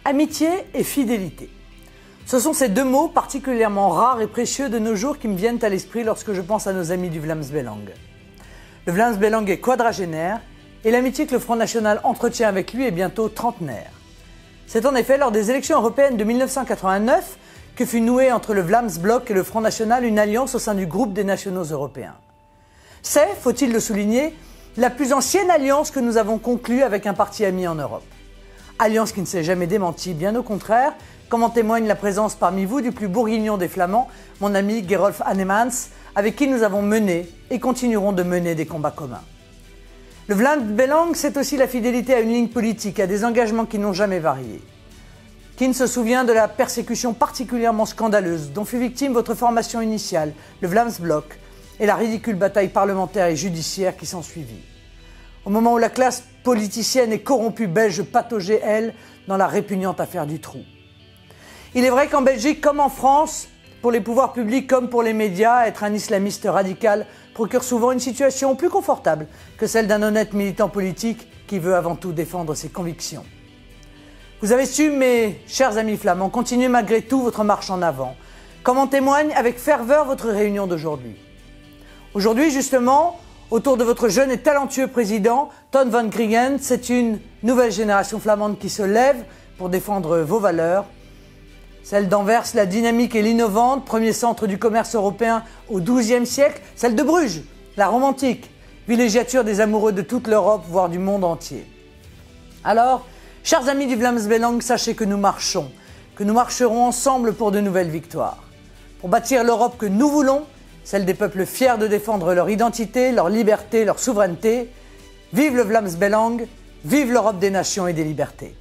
Amitié et fidélité. Ce sont ces deux mots particulièrement rares et précieux de nos jours qui me viennent à l'esprit lorsque je pense à nos amis du Vlaams Belang. Le Vlaams Belang est quadragénaire et l'amitié que le Front National entretient avec lui est bientôt trentenaire. C'est en effet lors des élections européennes de 1989 que fut nouée entre le Vlaams Bloc et le Front National une alliance au sein du groupe des nationaux européens. C'est, faut-il le souligner, la plus ancienne alliance que nous avons conclue avec un parti ami en Europe. Alliance qui ne s'est jamais démentie, bien au contraire, comme en témoigne la présence parmi vous du plus bourguignon des Flamands, mon ami Gerolf Annemans, avec qui nous avons mené et continuerons de mener des combats communs. Le Vlaams Belang, c'est aussi la fidélité à une ligne politique, à des engagements qui n'ont jamais varié. Qui ne se souvient de la persécution particulièrement scandaleuse dont fut victime votre formation initiale, le Vlaams Bloc, et la ridicule bataille parlementaire et judiciaire qui s'ensuivit. Au moment où la classe politicienne et corrompue belge pataugeait, elle, dans la répugnante affaire du trou. Il est vrai qu'en Belgique, comme en France, pour les pouvoirs publics comme pour les médias, être un islamiste radical procure souvent une situation plus confortable que celle d'un honnête militant politique qui veut avant tout défendre ses convictions. Vous avez su, mes chers amis flamands, continuer malgré tout votre marche en avant, comme en témoigne avec ferveur votre réunion d'aujourd'hui. Aujourd'hui, justement, autour de votre jeune et talentueux président, Ton van Grieken, c'est une nouvelle génération flamande qui se lève pour défendre vos valeurs. Celle d'Anvers, la dynamique et l'innovante, premier centre du commerce européen au XIIe siècle. Celle de Bruges, la romantique, villégiature des amoureux de toute l'Europe, voire du monde entier. Alors, chers amis du Vlaams Belang, sachez que nous marcherons ensemble pour de nouvelles victoires. Pour bâtir l'Europe que nous voulons, celle des peuples fiers de défendre leur identité, leur liberté, leur souveraineté. Vive le Vlaams Belang, vive l'Europe des nations et des libertés.